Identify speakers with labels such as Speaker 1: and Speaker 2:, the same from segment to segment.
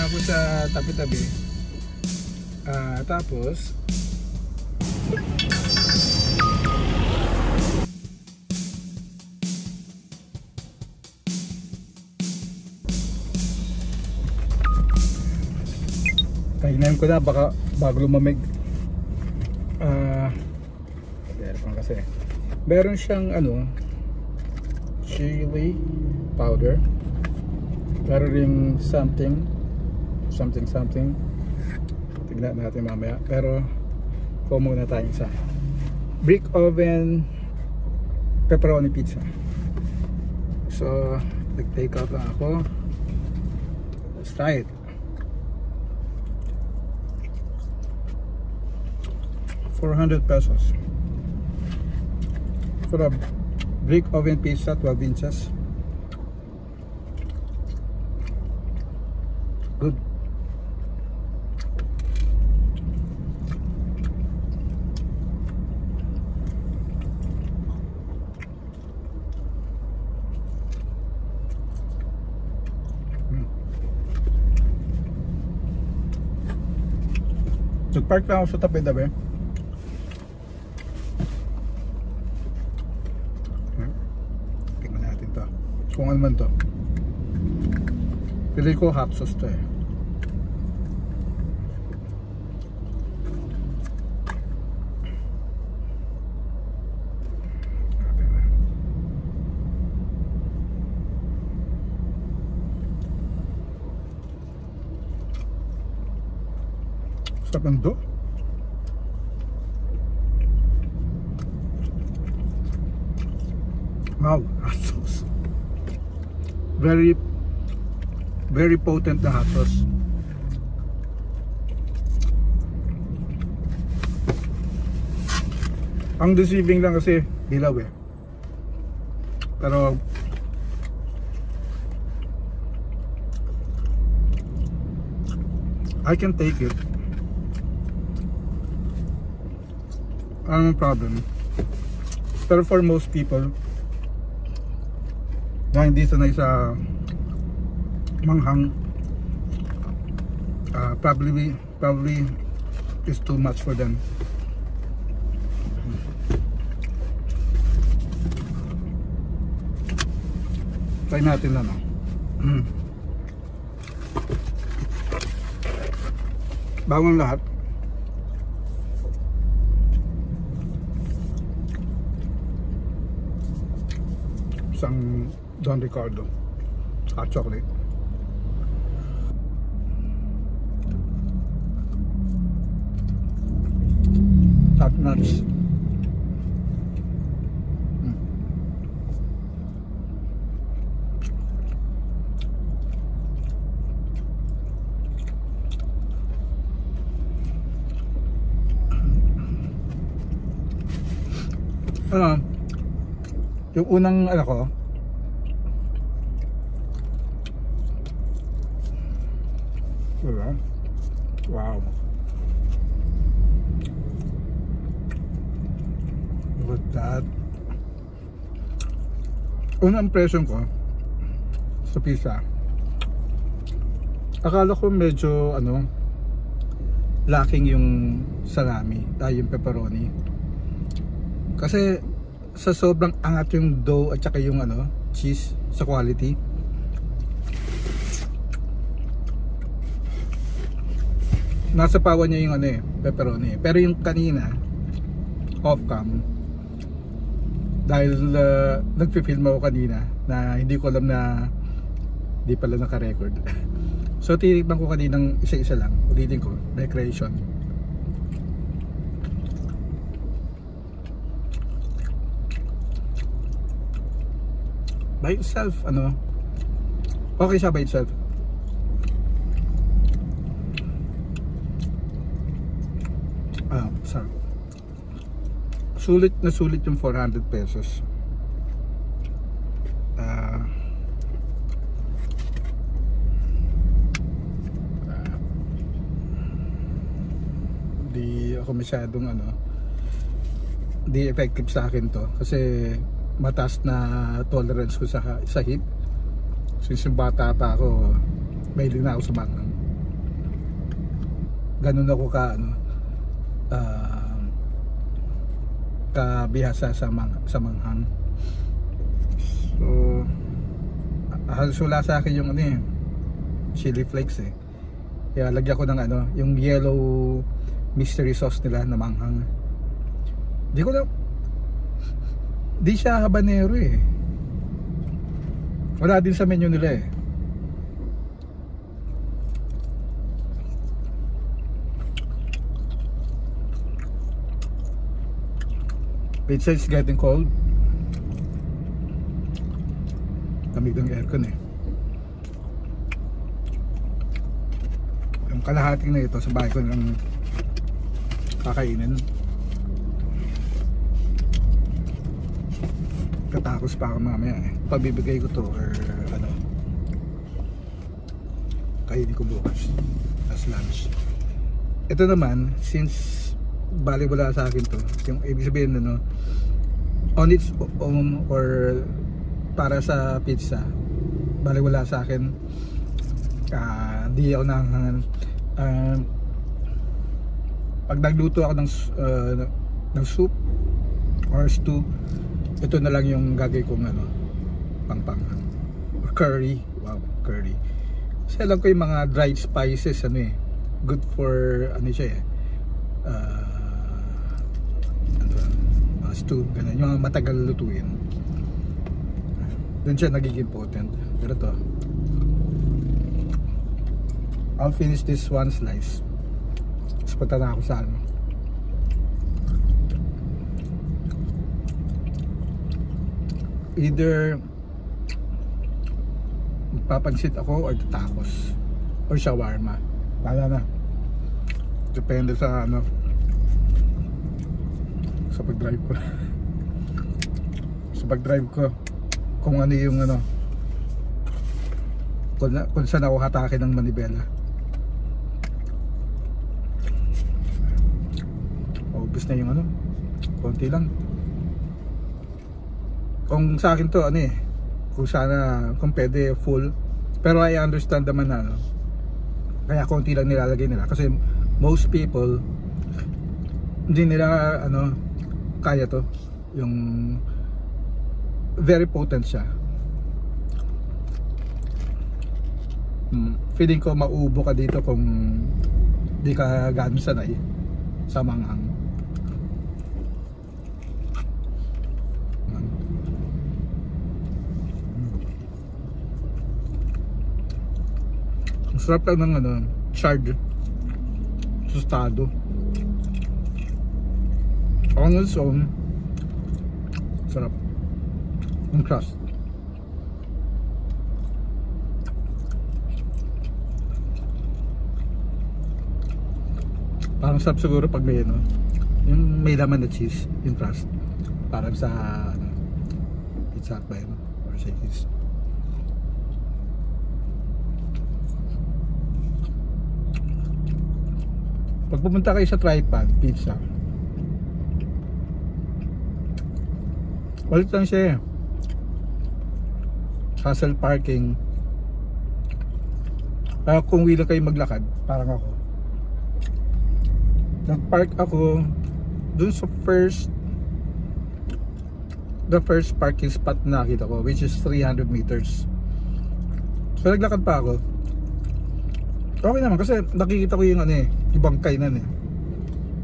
Speaker 1: Tapos sa tabi-tabi. Tapos kainin ko na baka bago lumamig. Kasi meron siyang ano, chili powder, meron ring something. Tignan natin mamaya, pero kuha muna tayo sa brick oven pepperoni pizza. So nag-take out na ako. Let's try it. 400 pesos for a brick oven pizza, 12 inches. Good. Nag-park lang ako sa tabi-tabi. Kung ano man to, pili ko hot sauce to eh. Sarap ng do. Wow, hot sauce. Very potent na hot sauce. Ang deceiving lang kasi dilaw eh. Pero I can take it. Anong problem? Pero for most people na hindi sanay sa manghang, probably is too much for them. Try natin na, no? Bawang lahat. Isang Don Ricardo hot chocolate. Top notch. Ano, yung unang ano ko, diba? Wow. Look at that. Unang impression ko sa pizza, akala ko medyo ano, lacking yung salami, yung pepperoni. Kasi sa sobrang angat yung dough at saka yung ano, cheese sa quality. Nasa pawa niya yung ano eh, pepperoni. Pero yung kanina, off cam, dahil nagpi-film ako kanina na hindi ko alam na hindi pala naka-record. So tinikman ko kaninang isa-isa lang. Ulitin ko, recreation. By itself, ano, okay siya by itself. Sorry. Sulit na sulit yung 400 pesos. Di ako masyadong ano, di effective sa akin to kasi mataas na tolerance ko sa heat. Since yung bata pa ako, mahilig na ako sa manghang. ganun ako ka ano, kabihasa sa manghang. So halos wala sa akin yung ano eh, chili flakes eh. Kaya lagyan ko ng ano, yung yellow mystery sauce nila na manghang. Di siya habanero eh. Wala din sa menu nila eh. Pizza is getting cold. Lamig ng aircon eh. Yung kalahating na ito sa bahay ko lang kakainin. Katakos pa ako mamaya eh. Pabibigay ko to or ano, kainin ko bukas as lunch. Ito naman, since bali wala sa akin to, yung ibig sabihin ano, on its own or para sa pizza, bali wala sa akin. Di ako pag nagluto ako ng soup or stew, ito na lang yung gagawin kong ano, pangpanghang or curry. Wow, curry. Kasi alam ko yung mga dried spices ano eh, good for ano siya eh, stew, ganun, yung matagal lutuin. Doon siya nagiging potent. Pero to, I'll finish this one slice. Tapos punta na ako sa ano, either magpapansit ako or tacos or shawarma. Wala na, depende sa ano, sa pag-drive ko. Sa pag-drive ko kung ano yung ano, kung saan ako hatake ng manibela. Ubus na yung ano, konti lang. Kung sa akin to ano eh, kung sana, kung pwede full, pero I understand naman na ano, kaya konti lang nilalagay nila kasi most people hindi nila ano kaya to, yung very potent siya. Feeling ko maubo ka dito kung di ka gano'n sanay sa manghang. Ang sarap lang ng ano, charred tostado. On its own, sarap yung crust. Parang sarap siguro pag may ano, yung may laman na cheese, yung crust. Parang sa ano, Pizza Hut ba yun or Shakey's. Pag pumunta kayo sa Tripod Pizza, walit lang siya eh. Hassle parking. Kung willing kayo maglakad, parang ako, nag-park ako dun sa the first parking spot na nakita ko, which is 300 meters. So naglakad pa ako. Okay naman kasi nakikita ko yung ano eh, ibang kainan eh,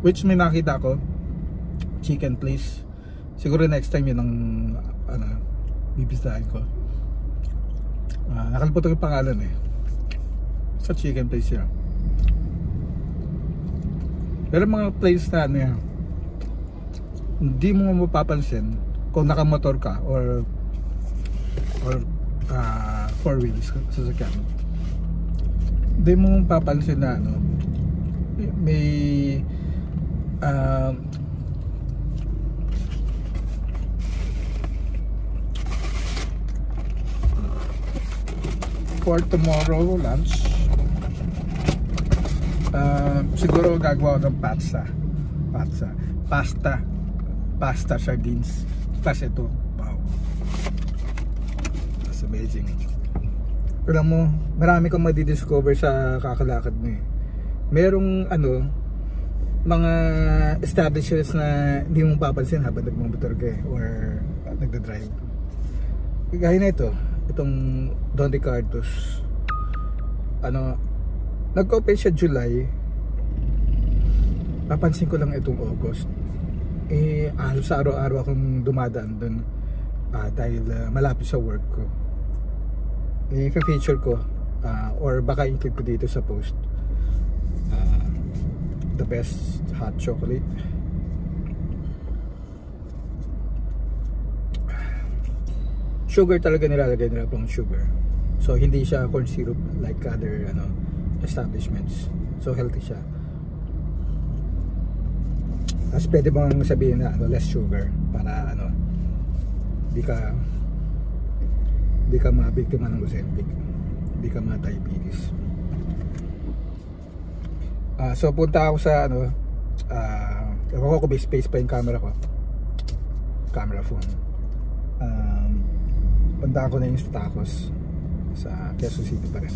Speaker 1: which may nakita ko chicken place. Siguro next time yun ang ano, bibisahin ko. Nakalimutan ko yung pangalan eh. Sa chicken place siya. Pero mga place na ano yan, hindi mo mapapansin kung nakamotor ka or four wheels sasakyan. Hindi mo mapapansin na ano, may for tomorrow lunch, siguro gagawa ng pasta sardines. Plus ito, wow, that's amazing. Alam mo, marami kang madidiscover sa kakalakad mo eh. merong ano, mga establishments na hindi mo papansin habang nagmumotor ka or nagda-drive. Gaya na itong Don Ricardo's, ano, nag-open siya July, napansin ko lang itong August. Halos araw-araw akong dumadaan dun dahil malapit sa work ko. I-feature ko or baka include ko dito sa post the best hot chocolate. Sugar talaga nilalagay nila, pang sugar. So hindi siya corn syrup like other establishments. So healthy siya. Tapos pwede bang sabihin na less sugar para di ka mabiktima ng Ozempic, di ka ma-diabetes. So punta ako sa ewan ko space pa yung camera ko, camera phone. Punta ako na yung sa Tacos sa Quezon City pa rin.